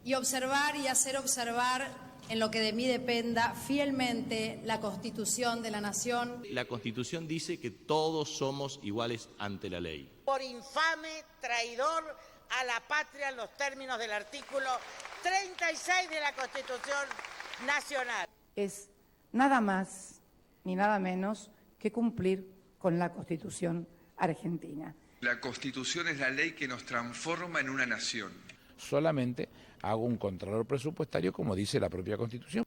y observar y hacer observar, en lo que de mí dependa, fielmente la Constitución de la Nación. La Constitución dice que todos somos iguales ante la ley. Por infame, traidor a la patria en los términos del artículo 36 de la Constitución Nacional. Es nada más ni nada menos que cumplir con la Constitución argentina. La Constitución es la ley que nos transforma en una nación. Solamente hago un contralor presupuestario, como dice la propia Constitución.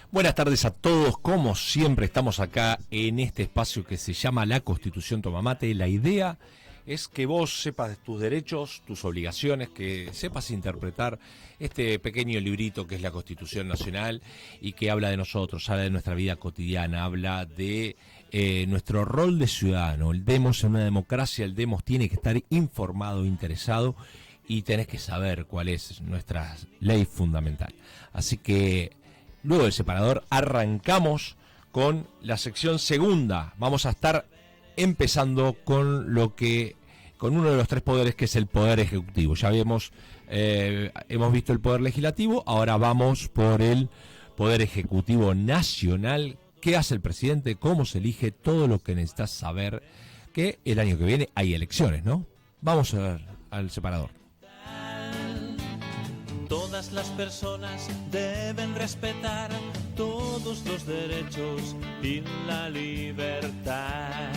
Buenas tardes a todos, como siempre estamos acá en este espacio que se llama La Constitución Toma Mate. La idea es que vos sepas tus derechos, tus obligaciones, que sepas interpretar este pequeño librito que es la Constitución Nacional y que habla de nosotros, habla de nuestra vida cotidiana, habla de nuestro rol de ciudadano. El demos en una democracia, el demos tiene que estar informado, interesado y tenés que saber cuál es nuestra ley fundamental. Así que luego del separador arrancamos con la sección segunda. Vamos a estar empezando con uno de los tres poderes, que es el poder ejecutivo. Ya hemos visto el poder legislativo, ahora vamos por el poder ejecutivo nacional. ¿Qué hace el presidente? ¿Cómo se elige? Todo lo que necesitas saber, que el año que viene hay elecciones, ¿no? Vamos a ver al separador. Todas las personas deben respetar todos los derechos y la libertad.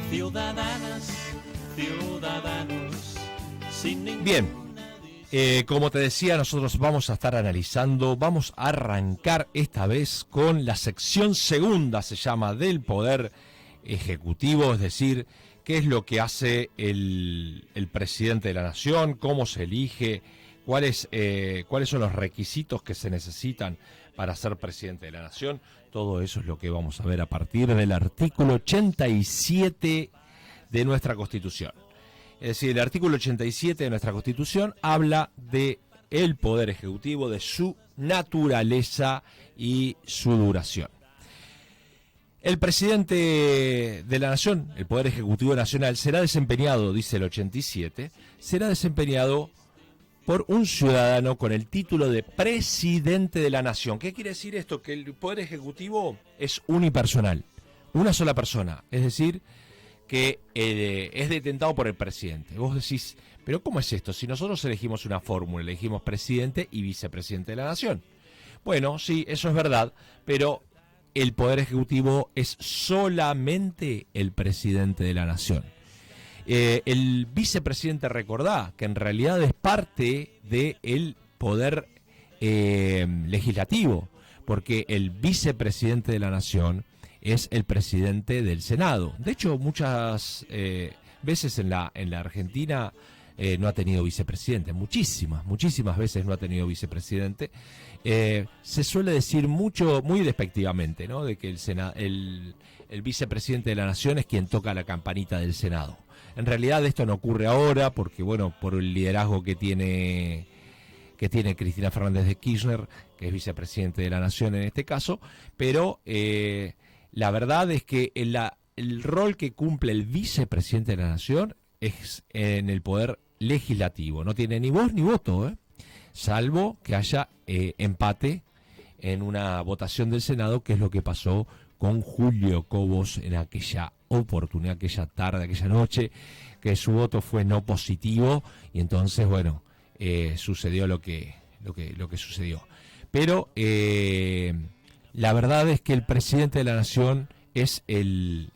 Ciudadanas, ciudadanos, sin ningún... Bien, como te decía, nosotros vamos a estar analizando, vamos a arrancar esta vez con la sección segunda, se llama, del Poder Ejecutivo, es decir, qué es lo que hace el presidente de la Nación, cómo se elige, cuáles son los requisitos que se necesitan para ser presidente de la Nación. Todo eso es lo que vamos a ver a partir del artículo 87 de nuestra Constitución. Es decir, el artículo 87 de nuestra Constitución habla de el Poder Ejecutivo, de su naturaleza y su duración. El presidente de la Nación, el Poder Ejecutivo Nacional, será desempeñado, dice el 87, será desempeñado por un ciudadano con el título de presidente de la Nación. ¿Qué quiere decir esto? Que el Poder Ejecutivo es unipersonal, una sola persona, es decir, que es detentado por el presidente. Vos decís, ¿pero cómo es esto? Si nosotros elegimos una fórmula, elegimos presidente y vicepresidente de la Nación. Bueno, sí, eso es verdad, pero el Poder Ejecutivo es solamente el presidente de la Nación. El vicepresidente, recordá que en realidad es parte del Poder Legislativo, porque el vicepresidente de la Nación es el presidente del Senado. De hecho, muchas veces en la Argentina no ha tenido vicepresidente, muchísimas veces no ha tenido vicepresidente. Se suele decir muy despectivamente, ¿no?, de que el vicepresidente de la Nación es quien toca la campanita del Senado. En realidad esto no ocurre ahora porque, bueno, por el liderazgo que tiene Cristina Fernández de Kirchner, que es vicepresidente de la Nación en este caso, pero la verdad es que el rol que cumple el vicepresidente de la Nación es en el poder legislativo, no tiene ni voz ni voto, salvo que haya empate en una votación del Senado, que es lo que pasó con Julio Cobos en aquella oportunidad, aquella tarde, aquella noche, que su voto fue no positivo y entonces, bueno, sucedió lo que sucedió. Pero la verdad es que el presidente de la Nación es el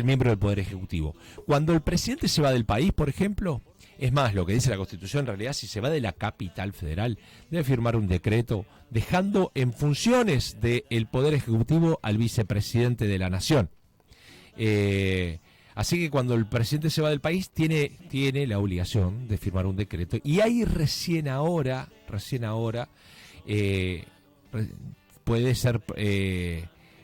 miembro del Poder Ejecutivo. Cuando el presidente se va del país, por ejemplo, es más, lo que dice la Constitución, en realidad, si se va de la capital federal, debe firmar un decreto dejando en funciones del Poder Ejecutivo al vicepresidente de la Nación. Así que cuando el presidente se va del país, tiene la obligación de firmar un decreto. Y ahí recién ahora puede ser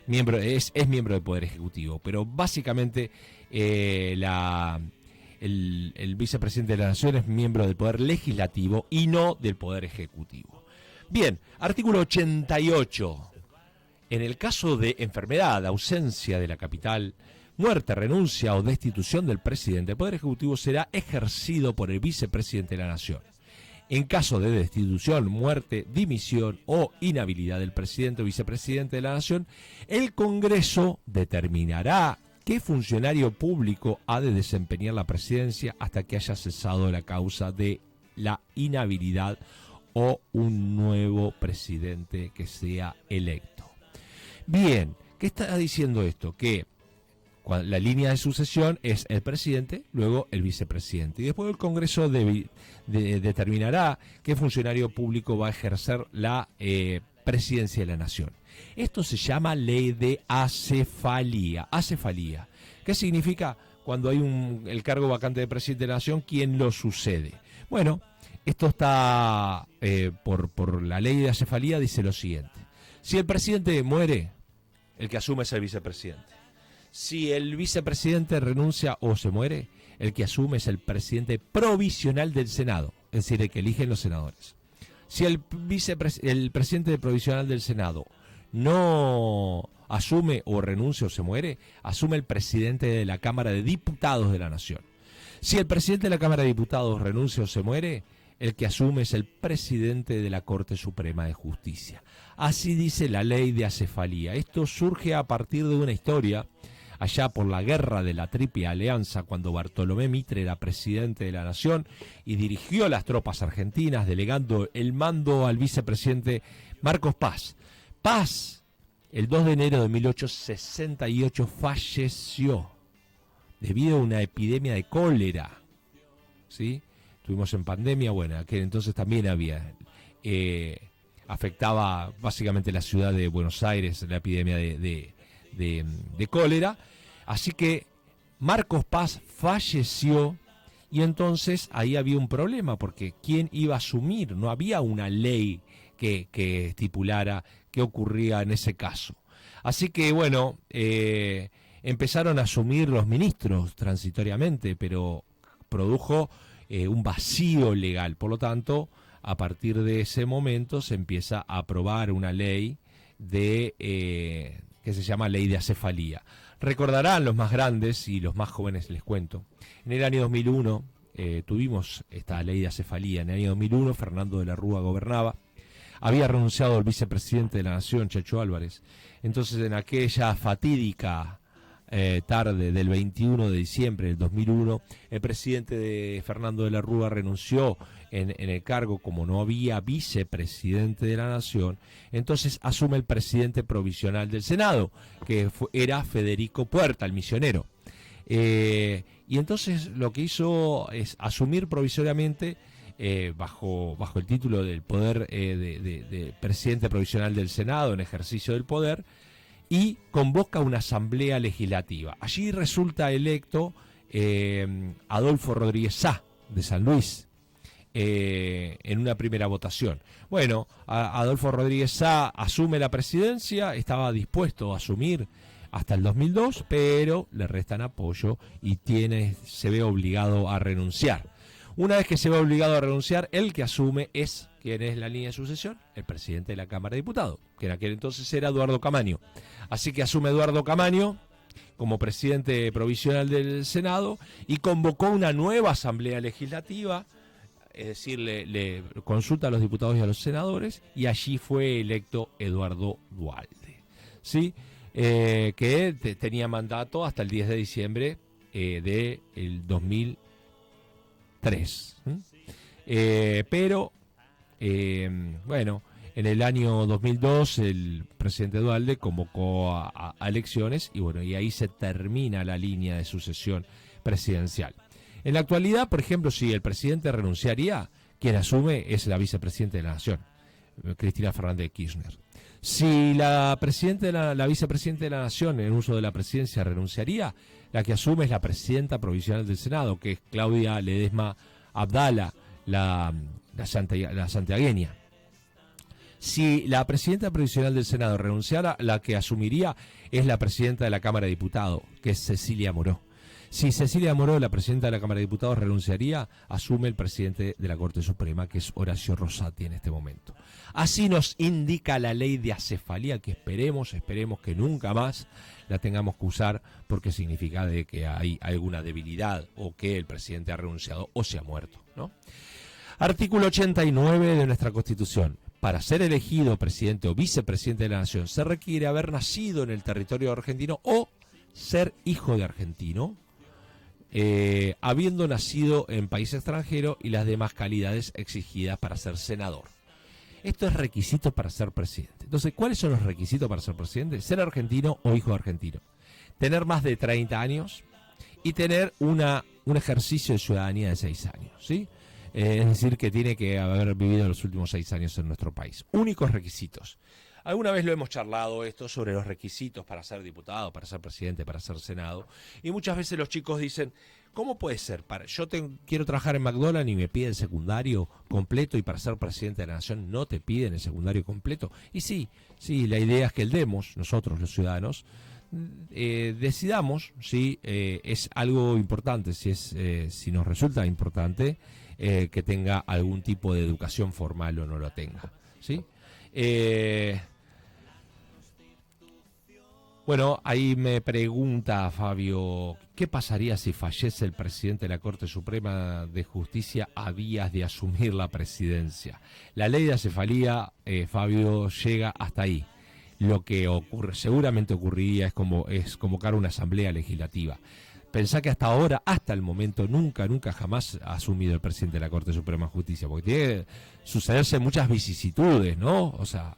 es miembro del Poder Ejecutivo, pero básicamente el vicepresidente de la Nación es miembro del Poder Legislativo y no del Poder Ejecutivo. Bien, artículo 88. En el caso de enfermedad, ausencia de la capital, muerte, renuncia o destitución del presidente, el Poder Ejecutivo será ejercido por el vicepresidente de la Nación. En caso de destitución, muerte, dimisión o inhabilidad del presidente o vicepresidente de la Nación, el Congreso determinará qué funcionario público ha de desempeñar la presidencia hasta que haya cesado la causa de la inhabilidad o un nuevo presidente que sea electo. Bien, ¿qué está diciendo esto? Que la línea de sucesión es el presidente, luego el vicepresidente. Y después el Congreso determinará qué funcionario público va a ejercer la presidencia de la Nación. Esto se llama ley de acefalía. Acefalía. ¿Qué significa cuando hay el cargo vacante de presidente de la Nación? ¿Quién lo sucede? Bueno, esto está por la ley de acefalía, dice lo siguiente. Si el presidente muere, el que asume es el vicepresidente. Si el vicepresidente renuncia o se muere, el que asume es el presidente provisional del Senado, es decir, el que eligen los senadores. Si el presidente provisional del Senado no asume o renuncia o se muere, asume el presidente de la Cámara de Diputados de la Nación. Si el presidente de la Cámara de Diputados renuncia o se muere, el que asume es el presidente de la Corte Suprema de Justicia. Así dice la ley de acefalía. Esto surge a partir de una historia allá por la guerra de la Triple Alianza, cuando Bartolomé Mitre era presidente de la Nación y dirigió las tropas argentinas, delegando el mando al vicepresidente Marcos Paz. Paz, el 2 de enero de 1868, falleció debido a una epidemia de cólera. ¿Sí? Estuvimos en pandemia, bueno, aquel entonces también había, afectaba básicamente la ciudad de Buenos Aires, la epidemia de cólera, así que Marcos Paz falleció y entonces ahí había un problema, porque ¿quién iba a asumir? No había una ley que estipulara qué ocurría en ese caso. Así que bueno, empezaron a asumir los ministros transitoriamente, pero produjo un vacío legal. Por lo tanto, a partir de ese momento se empieza a aprobar una ley que se llama ley de acefalía. Recordarán los más grandes y los más jóvenes, les cuento. En el año 2001 tuvimos esta ley de acefalía. En el año 2001 Fernando de la Rúa gobernaba. Había renunciado el vicepresidente de la Nación, Chacho Álvarez. Entonces, en aquella fatídica tarde del 21 de diciembre del 2001, el presidente de Fernando de la Rúa renunció en el cargo. Como no había vicepresidente de la Nación, entonces asume el presidente provisional del Senado, que era Federico Puerta, el misionero. Y entonces lo que hizo es asumir provisoriamente, bajo el título del poder de presidente provisional del Senado, en ejercicio del poder, y convoca una asamblea legislativa. Allí resulta electo Adolfo Rodríguez Sá, de San Luis, en una primera votación. Bueno, Adolfo Rodríguez Sá asume la presidencia, estaba dispuesto a asumir hasta el 2002, pero le restan apoyo y se ve obligado a renunciar. Una vez que se ve obligado a renunciar, el que asume es, ¿quién es la línea de sucesión? El presidente de la Cámara de Diputados, que en aquel entonces era Eduardo Camaño. Así que asume Eduardo Camaño como presidente provisional del Senado y convocó una nueva asamblea legislativa, es decir, le consulta a los diputados y a los senadores, y allí fue electo Eduardo Duhalde, ¿sí? Que tenía mandato hasta el 10 de diciembre del 2003. Pero, bueno, en el año 2002 el presidente Duhalde convocó a elecciones y bueno, y ahí se termina la línea de sucesión presidencial. En la actualidad, por ejemplo, si el presidente renunciaría, quien asume es la vicepresidenta de la Nación, Cristina Fernández de Kirchner. Si la vicepresidenta de la Nación, en uso de la presidencia, renunciaría, la que asume es la presidenta provisional del Senado, que es Claudia Ledesma Abdala, la santiagueña. Si la presidenta provisional del Senado renunciara, la que asumiría es la presidenta de la Cámara de Diputados, que es Cecilia Moró. Si Cecilia Moró, la presidenta de la Cámara de Diputados, renunciaría, asume el presidente de la Corte Suprema, que es Horacio Rosati en este momento. Así nos indica la ley de acefalía, que esperemos que nunca más la tengamos que usar, porque significa de que hay alguna debilidad o que el presidente ha renunciado o se ha muerto, ¿no? Artículo 89 de nuestra Constitución. Para ser elegido presidente o vicepresidente de la Nación se requiere haber nacido en el territorio argentino o ser hijo de argentino, habiendo nacido en país extranjero y las demás calidades exigidas para ser senador. Esto es requisito para ser presidente. Entonces, ¿cuáles son los requisitos para ser presidente? Ser argentino o hijo de argentino. Tener más de 30 años y tener un ejercicio de ciudadanía de 6 años, ¿sí? Es decir, que tiene que haber vivido los últimos 6 años en nuestro país. Únicos requisitos. Alguna vez lo hemos charlado esto sobre los requisitos para ser diputado, para ser presidente, para ser senado. Y muchas veces los chicos dicen, ¿cómo puede ser? Quiero trabajar en McDonald's y me piden el secundario completo, y para ser presidente de la Nación no te piden el secundario completo. Y sí, la idea es que el demos, nosotros los ciudadanos, decidamos si es algo importante, si nos resulta importante que tenga algún tipo de educación formal o no lo tenga, ¿sí? Bueno, ahí me pregunta Fabio, ¿qué pasaría si fallece el presidente de la Corte Suprema de Justicia a días de asumir la presidencia? La ley de acefalía, Fabio, llega hasta ahí. Lo que seguramente ocurriría es convocar una asamblea legislativa. Pensá que hasta ahora, hasta el momento, nunca jamás ha asumido el presidente de la Corte Suprema de Justicia, porque tiene que sucederse muchas vicisitudes, ¿no? O sea,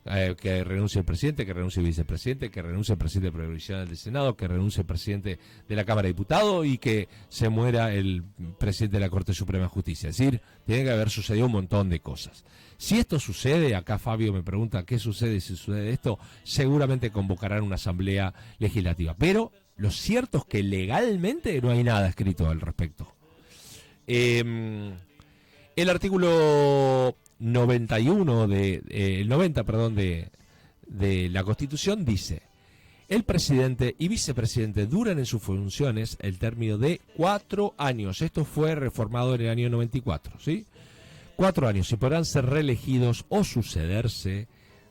que renuncie el presidente, que renuncie el vicepresidente, que renuncie el presidente provisional del Senado, que renuncie el presidente de la Cámara de Diputados y que se muera el presidente de la Corte Suprema de Justicia. Es decir, tiene que haber sucedido un montón de cosas. Si esto sucede, acá Fabio me pregunta qué sucede si sucede esto, seguramente convocarán una asamblea legislativa. Pero lo cierto es que legalmente no hay nada escrito al respecto. El artículo 90 de la Constitución dice: el presidente y vicepresidente duran en sus funciones el término de 4 años. Esto fue reformado en el año 94, ¿sí? 4 años, y podrán ser reelegidos o sucederse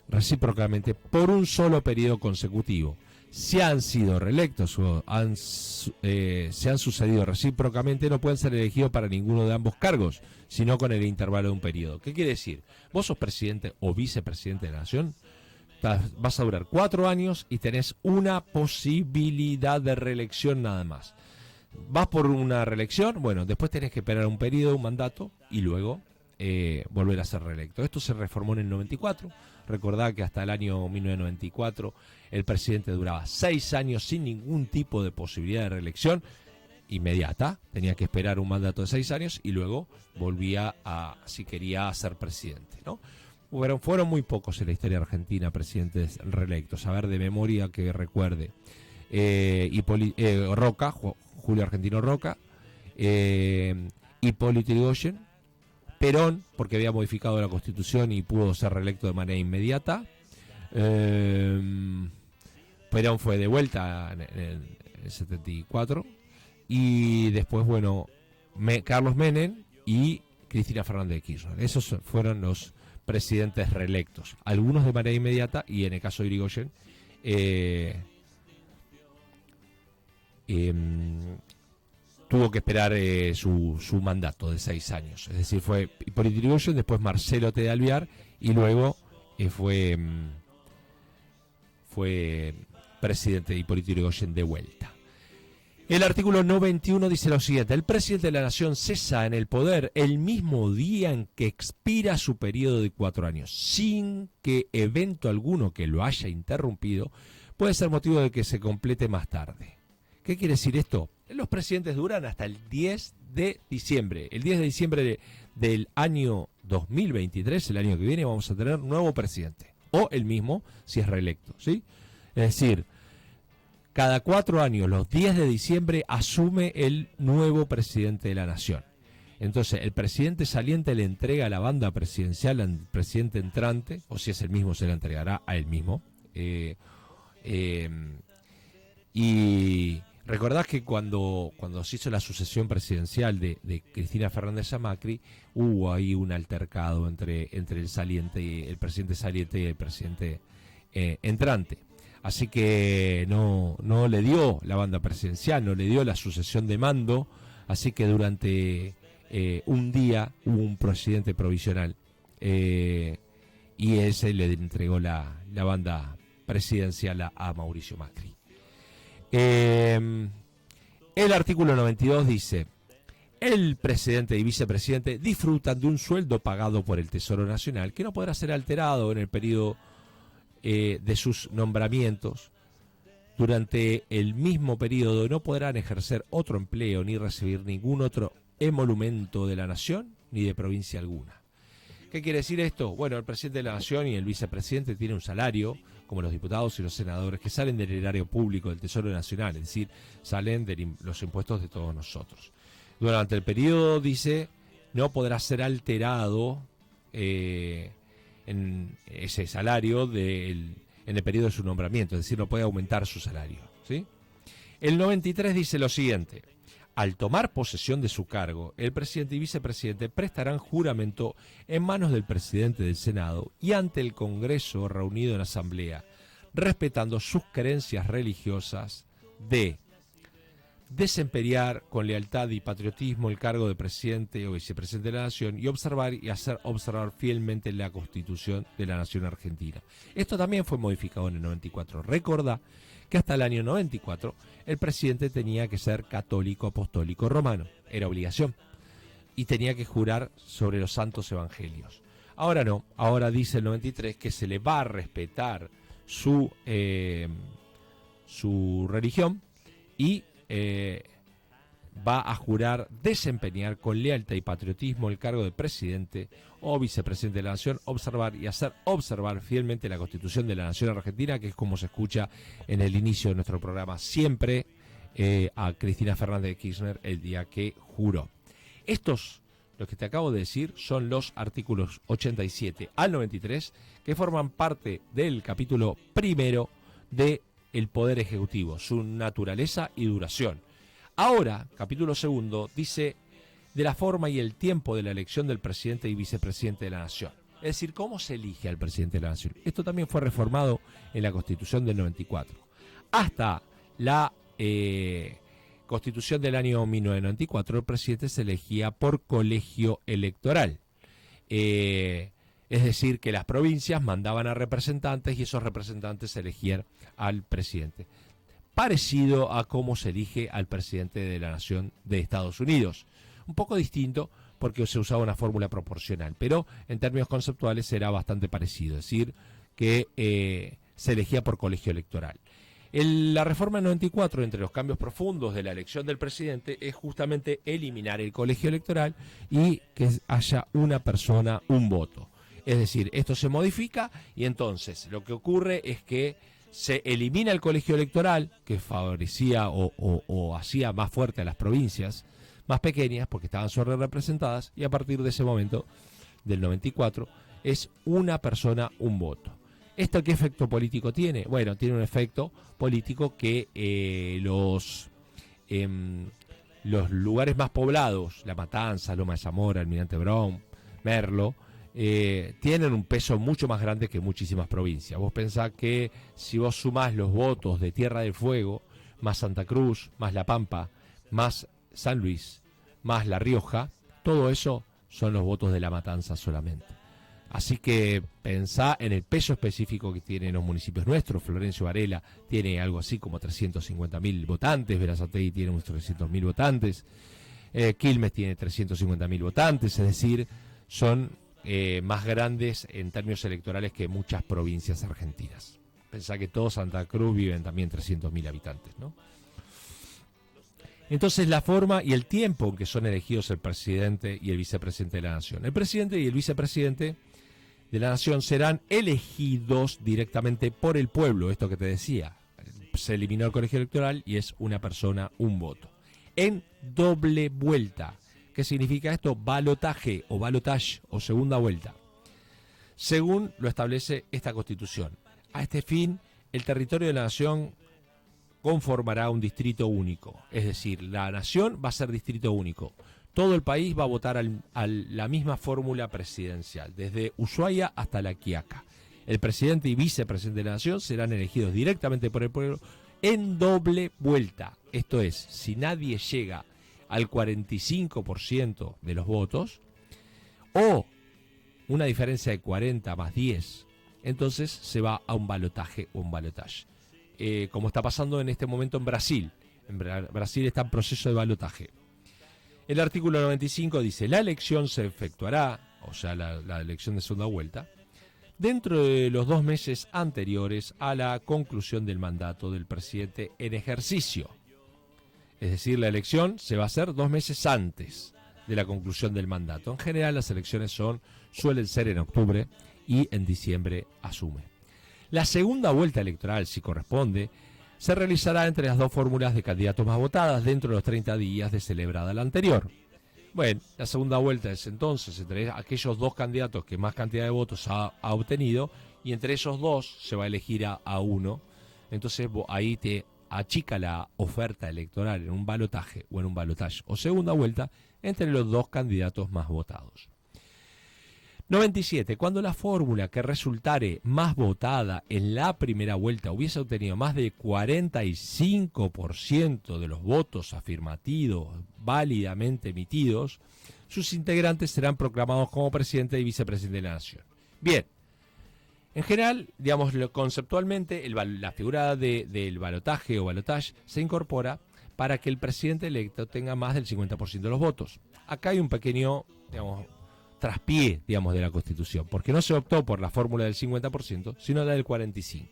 recíprocamente por un solo periodo consecutivo. Si han sido reelectos o se han sucedido recíprocamente, no pueden ser elegidos para ninguno de ambos cargos, sino con el intervalo de un periodo. ¿Qué quiere decir? Vos sos presidente o vicepresidente de la Nación, vas a durar 4 años y tenés una posibilidad de reelección nada más. Vas por una reelección, bueno, después tenés que esperar un periodo, un mandato, y luego volver a ser reelecto. Esto se reformó en el 94. Recordá que hasta el año 1994 el presidente duraba 6 años sin ningún tipo de posibilidad de reelección inmediata. Tenía que esperar un mandato de 6 años y luego volvía si quería ser presidente, ¿no? Fueron muy pocos en la historia argentina presidentes reelectos. A ver, de memoria que recuerde. Roca, Julio Argentino Roca, Hipólito Yrigoyen, Perón, porque había modificado la Constitución y pudo ser reelecto de manera inmediata. Perón fue de vuelta en el 74. Y después, bueno, Carlos Menem y Cristina Fernández de Kirchner. Esos fueron los presidentes reelectos. Algunos de manera inmediata, y en el caso de Yrigoyen, tuvo que esperar su mandato de 6 años. Es decir, fue Hipólito Yrigoyen, después Marcelo T. de Alvear, y luego fue presidente de Hipólito Yrigoyen de vuelta. El artículo 91 dice lo siguiente: el presidente de la Nación cesa en el poder el mismo día en que expira su periodo de 4 años, sin que evento alguno que lo haya interrumpido puede ser motivo de que se complete más tarde. ¿Qué quiere decir esto? Los presidentes duran hasta el 10 de diciembre. El 10 de diciembre del año 2023, el año que viene, vamos a tener nuevo presidente. O el mismo, si es reelecto, ¿sí? Es decir, cada 4 años, los 10 de diciembre, asume el nuevo presidente de la Nación. Entonces, el presidente saliente le entrega la banda presidencial al presidente entrante, o si es el mismo, se la entregará a él mismo. Y recordás que cuando se hizo la sucesión presidencial de Cristina Fernández a Macri, hubo ahí un altercado entre el presidente saliente y el presidente entrante. Así que no le dio la banda presidencial, no le dio la sucesión de mando, así que durante un día hubo un presidente provisional y ese le entregó la banda presidencial a Mauricio Macri. El artículo 92 dice: el presidente y vicepresidente disfrutan de un sueldo pagado por el Tesoro Nacional que no podrá ser alterado en el periodo de sus nombramientos. Durante el mismo periodo no podrán ejercer otro empleo ni recibir ningún otro emolumento de la nación ni de provincia alguna. ¿Qué quiere decir esto? Bueno, el presidente de la nación y el vicepresidente tienen un salario, como los diputados y los senadores, que salen del erario público del Tesoro Nacional, es decir, salen de los impuestos de todos nosotros. Durante el periodo, dice, no podrá ser alterado en ese salario en el periodo de su nombramiento, es decir, no puede aumentar su salario, ¿sí? El 93 dice lo siguiente: al tomar posesión de su cargo, el presidente y vicepresidente prestarán juramento en manos del presidente del Senado y ante el Congreso reunido en asamblea, respetando sus creencias religiosas, de desempeñar con lealtad y patriotismo el cargo de presidente o vicepresidente de la Nación y observar y hacer observar fielmente la Constitución de la Nación Argentina. Esto también fue modificado en el 94. Recordá que hasta el año 94 el presidente tenía que ser católico apostólico romano, era obligación, y tenía que jurar sobre los santos evangelios. Ahora no, ahora dice el 93 que se le va a respetar su religión y va a jurar desempeñar con lealtad y patriotismo el cargo de presidente o vicepresidente de la Nación, observar y hacer observar fielmente la Constitución de la Nación Argentina, que es como se escucha en el inicio de nuestro programa siempre a Cristina Fernández de Kirchner el día que juró. Estos, los que te acabo de decir, son los artículos 87 al 93 que forman parte del capítulo primero de el Poder Ejecutivo, su naturaleza y duración. Ahora, capítulo segundo, dice de la forma y el tiempo de la elección del presidente y vicepresidente de la Nación. Es decir, cómo se elige al presidente de la Nación. Esto también fue reformado en la Constitución del 94. Hasta la Constitución del año 1994, el presidente se elegía por colegio electoral. Es decir, que las provincias mandaban a representantes y esos representantes elegían al presidente. Parecido a cómo se elige al presidente de la Nación de Estados Unidos. Un poco distinto porque se usaba una fórmula proporcional, pero en términos conceptuales era bastante parecido, es decir, que se elegía por colegio electoral. La reforma del 94, entre los cambios profundos de la elección del presidente, es justamente eliminar el colegio electoral y que haya una persona, un voto. Es decir, esto se modifica y entonces lo que ocurre es que se elimina el colegio electoral, que favorecía o hacía más fuerte a las provincias más pequeñas porque estaban sobrerepresentadas, y a partir de ese momento, del 94, es una persona, un voto. ¿Esto qué efecto político tiene? Bueno, tiene un efecto político que los lugares más poblados, La Matanza, Loma de Zamora, Almirante Brown, Merlo, tienen un peso mucho más grande que muchísimas provincias. Vos pensás que si vos sumás los votos de Tierra del Fuego, más Santa Cruz, más La Pampa, más San Luis, más La Rioja, todo eso son los votos de La Matanza solamente. Así que pensá en el peso específico que tienen los municipios nuestros. Florencio Varela tiene algo así como 350.000 votantes, Berazategui tiene unos 300.000 votantes, Quilmes tiene 350.000 votantes, es decir, son más grandes en términos electorales que muchas provincias argentinas. Pensá que todo Santa Cruz viven también 300.000 habitantes, ¿no? Entonces, la forma y el tiempo en que son elegidos el presidente y el vicepresidente de la Nación. El presidente y el vicepresidente de la Nación serán elegidos directamente por el pueblo, esto que te decía. Se eliminó el colegio electoral y es una persona, un voto. En doble vuelta. ¿Qué significa esto? Balotaje o balotage o segunda vuelta, según lo establece esta Constitución. A este fin, el territorio de la Nación conformará un distrito único, es decir, la Nación va a ser distrito único. Todo el país va a votar a la misma fórmula presidencial, desde Ushuaia hasta La Quiaca. El presidente y vicepresidente de la Nación serán elegidos directamente por el pueblo en doble vuelta. Esto es, si nadie llega al 45% de los votos, o una diferencia de 40 más 10, entonces se va a un balotaje o un balotage. Como está pasando en este momento en Brasil. En Brasil está en proceso de balotaje. El artículo 95 dice, la elección se efectuará, o sea, la elección de segunda vuelta, dentro de los 2 meses anteriores a la conclusión del mandato del presidente en ejercicio. Es decir, la elección se va a hacer 2 meses antes de la conclusión del mandato. En general, las elecciones suelen ser en octubre y en diciembre asume. La segunda vuelta electoral, si corresponde, se realizará entre las 2 fórmulas de candidatos más votadas dentro de los 30 días de celebrada la anterior. Bueno, la segunda vuelta es entonces entre aquellos 2 candidatos que más cantidad de votos ha obtenido, y entre esos 2 se va a elegir a uno. Entonces ahí te achica la oferta electoral en un balotaje o en un balotage o segunda vuelta entre los 2 candidatos más votados. 97. Cuando la fórmula que resultare más votada en la primera vuelta hubiese obtenido más de 45% de los votos afirmativos válidamente emitidos, sus integrantes serán proclamados como presidente y vicepresidente de la Nación. Bien, en general, digamos, conceptualmente, la figura del balotaje o balotage se incorpora para que el presidente electo tenga más del 50% de los votos. Acá hay un pequeño, digamos, traspié, digamos, de la Constitución, porque no se optó por la fórmula del 50%, sino la del 45%.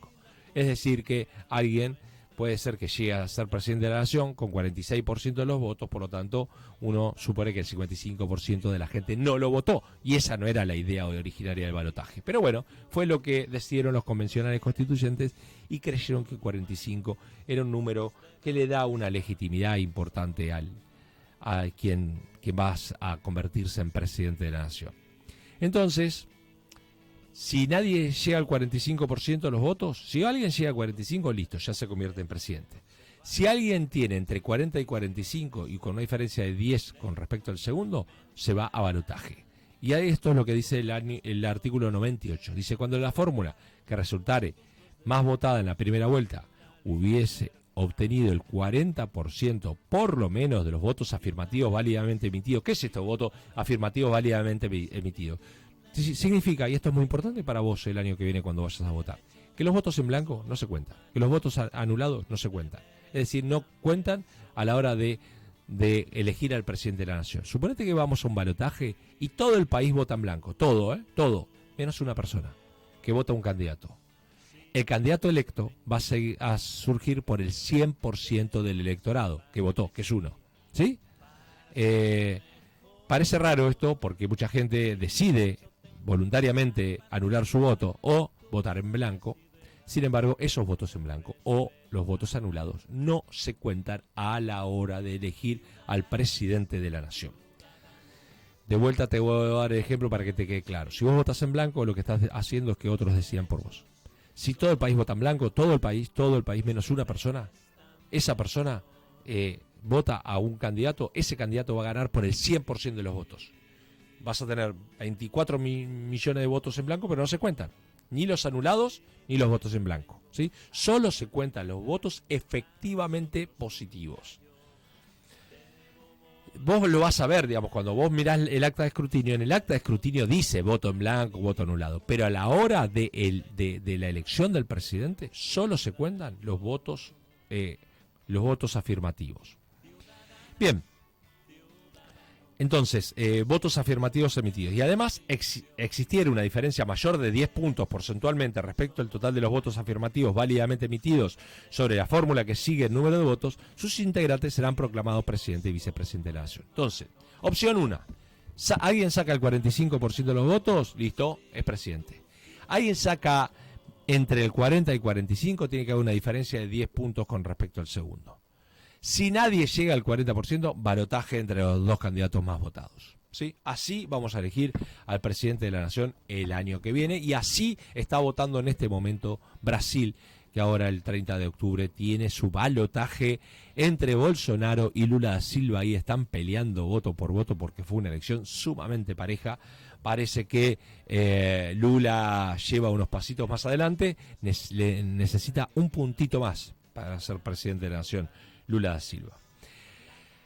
Es decir, que alguien puede ser que llegue a ser presidente de la Nación con 46% de los votos, por lo tanto, uno supone que el 55% de la gente no lo votó, y esa no era la idea originaria del balotaje. Pero bueno, fue lo que decidieron los convencionales constituyentes y creyeron que 45 era un número que le da una legitimidad importante a quien va a convertirse en presidente de la Nación. Entonces, si nadie llega al 45% de los votos, si alguien llega al 45%, listo, ya se convierte en presidente. Si alguien tiene entre 40 y 45 y con una diferencia de 10 con respecto al segundo, se va a balotaje. Y esto es lo que dice el artículo 98. Dice, cuando la fórmula que resultare más votada en la primera vuelta hubiese obtenido el 40% por lo menos de los votos afirmativos válidamente emitidos. ¿Qué es esto, voto afirmativo válidamente emitido? Significa, y esto es muy importante para vos el año que viene cuando vayas a votar, que los votos en blanco no se cuentan, que los votos anulados no se cuentan. Es decir, no cuentan a la hora de elegir al presidente de la Nación. Suponete que vamos a un balotaje y todo el país vota en blanco, todo, menos una persona que vota un candidato. El candidato electo va a surgir por el 100% del electorado que votó, que es uno, ¿sí? Parece raro esto porque mucha gente decide voluntariamente anular su voto o votar en blanco. Sin embargo, esos votos en blanco o los votos anulados no se cuentan a la hora de elegir al presidente de la Nación. De vuelta te voy a dar el ejemplo para que te quede claro. Si vos votas en blanco, lo que estás haciendo es que otros decidan por vos. Si todo el país vota en blanco, todo el país menos una persona, esa persona vota a un candidato, ese candidato va a ganar por el 100% de los votos. Vas a tener 24 millones de votos en blanco, pero no se cuentan ni los anulados ni los votos en blanco, ¿sí? Solo se cuentan los votos efectivamente positivos. Vos lo vas a ver, digamos, cuando vos mirás el acta de escrutinio, en el acta de escrutinio dice voto en blanco, voto anulado, pero a la hora de la elección del presidente solo se cuentan los votos afirmativos. Bien, entonces, votos afirmativos emitidos. Y además existiera una diferencia mayor de 10 puntos porcentualmente respecto al total de los votos afirmativos válidamente emitidos sobre la fórmula que sigue el número de votos, sus integrantes serán proclamados presidente y vicepresidente de la Nación. Entonces, opción 1. Alguien saca el 45% de los votos, listo, es presidente. Alguien saca entre el 40 y 45, tiene que haber una diferencia de 10 puntos con respecto al segundo. Si nadie llega al 40%, balotaje entre los dos candidatos más votados. ¿Sí? Así vamos a elegir al presidente de la Nación el año que viene, y así está votando en este momento Brasil, que ahora el 30 de octubre tiene su balotaje entre Bolsonaro y Lula da Silva. Ahí están peleando voto por voto porque fue una elección sumamente pareja. Parece que Lula lleva unos pasitos más adelante, necesita un puntito más para ser presidente de la Nación, Lula da Silva.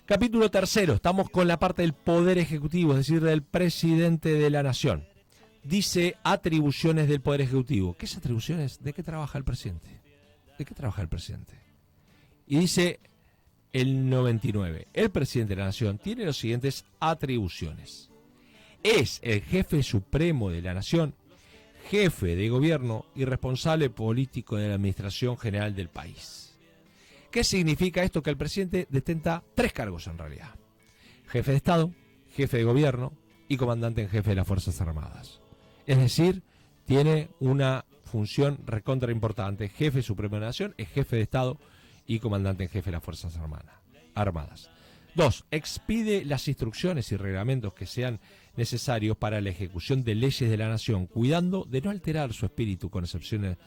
Capítulo 3, estamos con la parte del Poder Ejecutivo, es decir, del presidente de la Nación. Dice atribuciones del Poder Ejecutivo. ¿Qué es atribuciones? ¿De qué trabaja el presidente? ¿De qué trabaja el presidente? Y dice el 99. El presidente de la Nación tiene las siguientes atribuciones. Es el jefe supremo de la Nación, jefe de gobierno y responsable político de la Administración General del país. ¿Qué significa esto? Que el presidente detenta 3 cargos en realidad. Jefe de Estado, jefe de gobierno y comandante en jefe de las Fuerzas Armadas. Es decir, tiene una función recontra importante. Jefe supremo de la Nación, es jefe de Estado y comandante en jefe de las Fuerzas Armadas. 2. Expide las instrucciones y reglamentos que sean necesarios para la ejecución de leyes de la Nación, cuidando de no alterar su espíritu con excepciones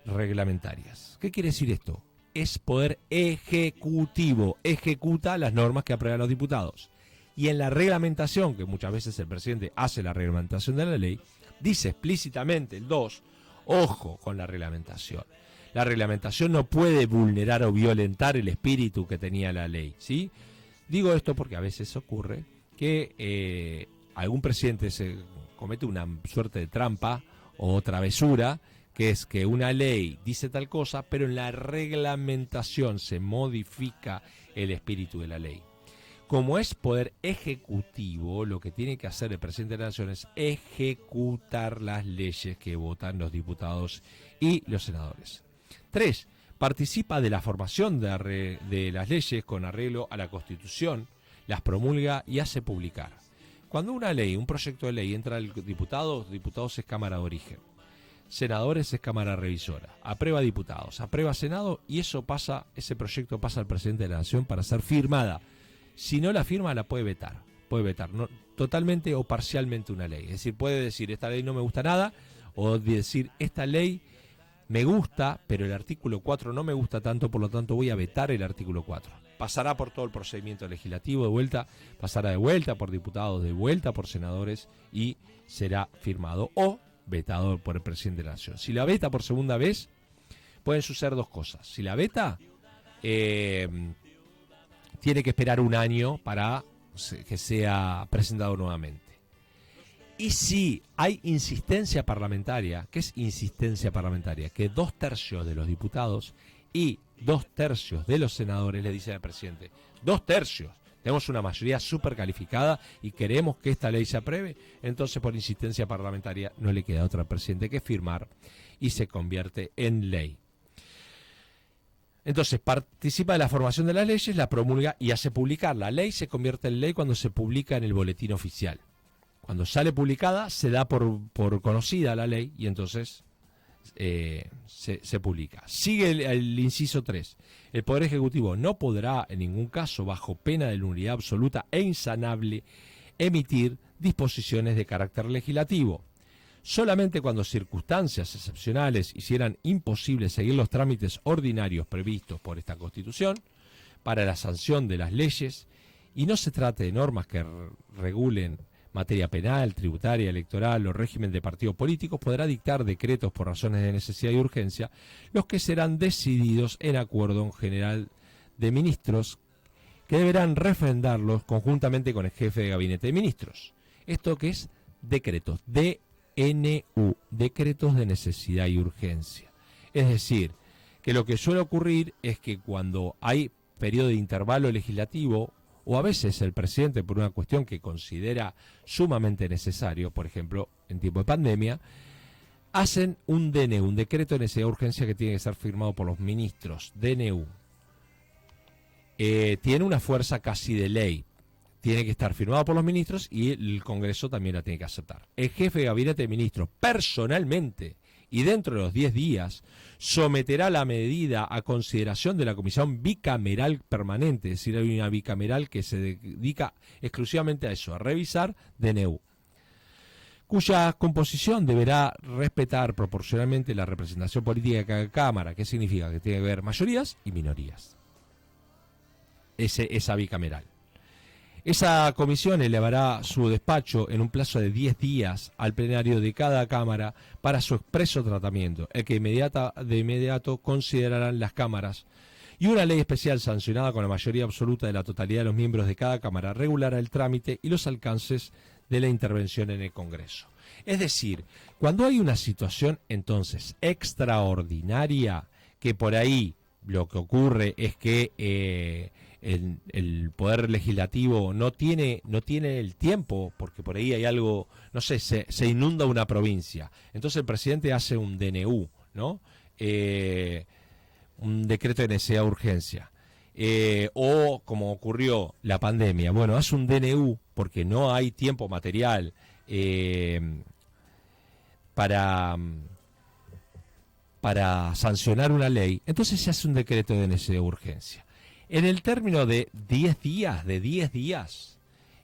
reglamentarias. ¿Qué quiere decir esto? Es poder ejecutivo, ejecuta las normas que aprueban los diputados. Y en la reglamentación, que muchas veces el presidente hace la reglamentación de la ley, dice explícitamente el 2, ojo con la reglamentación. La reglamentación no puede vulnerar o violentar el espíritu que tenía la ley, ¿sí? Digo esto porque a veces ocurre que algún presidente se comete una suerte de trampa o travesura, que es que una ley dice tal cosa, pero en la reglamentación se modifica el espíritu de la ley. Como es poder ejecutivo, lo que tiene que hacer el presidente de la Nación es ejecutar las leyes que votan los diputados y los senadores. 3. Participa de la formación de las leyes con arreglo a la Constitución, las promulga y hace publicar. Cuando una ley, un proyecto de ley entra al diputados es Cámara de Origen. Senadores es Cámara Revisora, aprueba diputados, aprueba Senado y ese proyecto pasa al presidente de la Nación para ser firmada. Si no la firma, la puede vetar no, totalmente o parcialmente una ley. Es decir, puede decir esta ley no me gusta nada, o decir esta ley me gusta, pero el artículo 4 no me gusta tanto, por lo tanto voy a vetar el artículo 4. Pasará por todo el procedimiento legislativo de vuelta, pasará de vuelta por diputados, de vuelta por senadores y será firmado o vetado por el presidente de la Nación. Si la veta por segunda vez, pueden suceder 2 cosas. Si la veta, tiene que esperar un año para que sea presentado nuevamente. Y si hay insistencia parlamentaria, ¿qué es insistencia parlamentaria? Que 2/3 de los diputados y 2/3 de los senadores le dicen al presidente, 2/3. Tenemos una mayoría súper calificada y queremos que esta ley se apruebe, entonces por insistencia parlamentaria no le queda otra al presidente que firmar y se convierte en ley. Entonces participa de la formación de las leyes, la promulga y hace publicar. La ley se convierte en ley cuando se publica en el boletín oficial. Cuando sale publicada se da por conocida la ley y entonces se publica. Sigue el inciso 3. El Poder Ejecutivo no podrá en ningún caso, bajo pena de nulidad absoluta e insanable, emitir disposiciones de carácter legislativo. Solamente cuando circunstancias excepcionales hicieran imposible seguir los trámites ordinarios previstos por esta Constitución para la sanción de las leyes y no se trate de normas que regulen materia penal, tributaria, electoral o régimen de partidos políticos, podrá dictar decretos por razones de necesidad y urgencia, los que serán decididos en acuerdo en general de ministros, que deberán refrendarlos conjuntamente con el jefe de gabinete de ministros. Esto que es decretos, DNU, decretos de necesidad y urgencia. Es decir, que lo que suele ocurrir es que cuando hay periodo de intervalo legislativo, o a veces el presidente, por una cuestión que considera sumamente necesario, por ejemplo, en tiempo de pandemia, hacen un DNU, un decreto de necesidad de urgencia que tiene que ser firmado por los ministros. DNU. Tiene una fuerza casi de ley. Tiene que estar firmado por los ministros y el Congreso también la tiene que aceptar. El jefe de gabinete de ministros personalmente y dentro de los 10 días someterá la medida a consideración de la Comisión Bicameral Permanente, es decir, hay una bicameral que se dedica exclusivamente a eso, a revisar DNU, cuya composición deberá respetar proporcionalmente la representación política de cada Cámara. ¿Qué significa? Que tiene que haber mayorías y minorías. Esa bicameral. Esa comisión elevará su despacho en un plazo de 10 días al plenario de cada Cámara para su expreso tratamiento, el que de inmediato considerarán las cámaras, y una ley especial sancionada con la mayoría absoluta de la totalidad de los miembros de cada Cámara regulará el trámite y los alcances de la intervención en el Congreso. Es decir, cuando hay una situación entonces extraordinaria, que por ahí lo que ocurre es que el Poder Legislativo no tiene el tiempo, porque por ahí hay algo, no sé, se inunda una provincia, entonces el presidente hace un DNU, ¿no? Un decreto de necesidad de urgencia. O como ocurrió la pandemia, bueno, hace un DNU porque no hay tiempo material para sancionar una ley, entonces se hace un decreto de necesidad de urgencia. En el término de 10 días,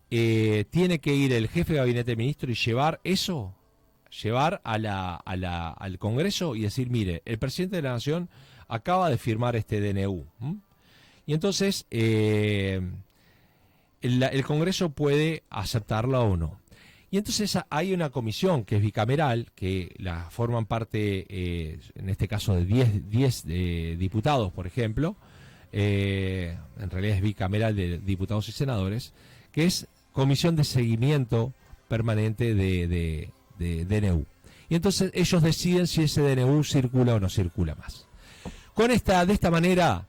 tiene que ir el jefe de gabinete de ministros y llevar al Congreso y decir, mire, el presidente de la Nación acaba de firmar este DNU. Y entonces el Congreso puede aceptarla o no. Y entonces hay una comisión que es bicameral, que la forman parte, en este caso, de 10 diputados, por ejemplo. En realidad es bicameral de diputados y senadores, que es Comisión de Seguimiento Permanente de DNU. Y entonces ellos deciden si ese DNU circula o no circula más. De esta manera,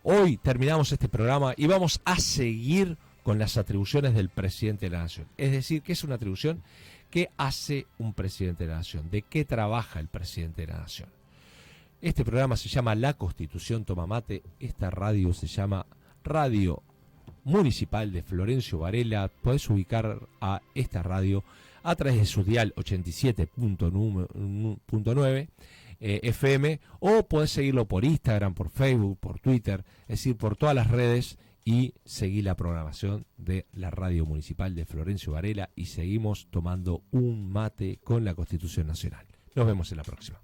hoy terminamos este programa y vamos a seguir con las atribuciones del presidente de la Nación. Es decir, ¿qué es una atribución? ¿Qué hace un presidente de la Nación? ¿De qué trabaja el presidente de la Nación? Este programa se llama La Constitución Toma Mate. Esta radio se llama Radio Municipal de Florencio Varela. Podés ubicar a esta radio a través de su dial 87.9 FM, o podés seguirlo por Instagram, por Facebook, por Twitter, es decir, por todas las redes, y seguir la programación de la Radio Municipal de Florencio Varela, y seguimos tomando un mate con la Constitución Nacional. Nos vemos en la próxima.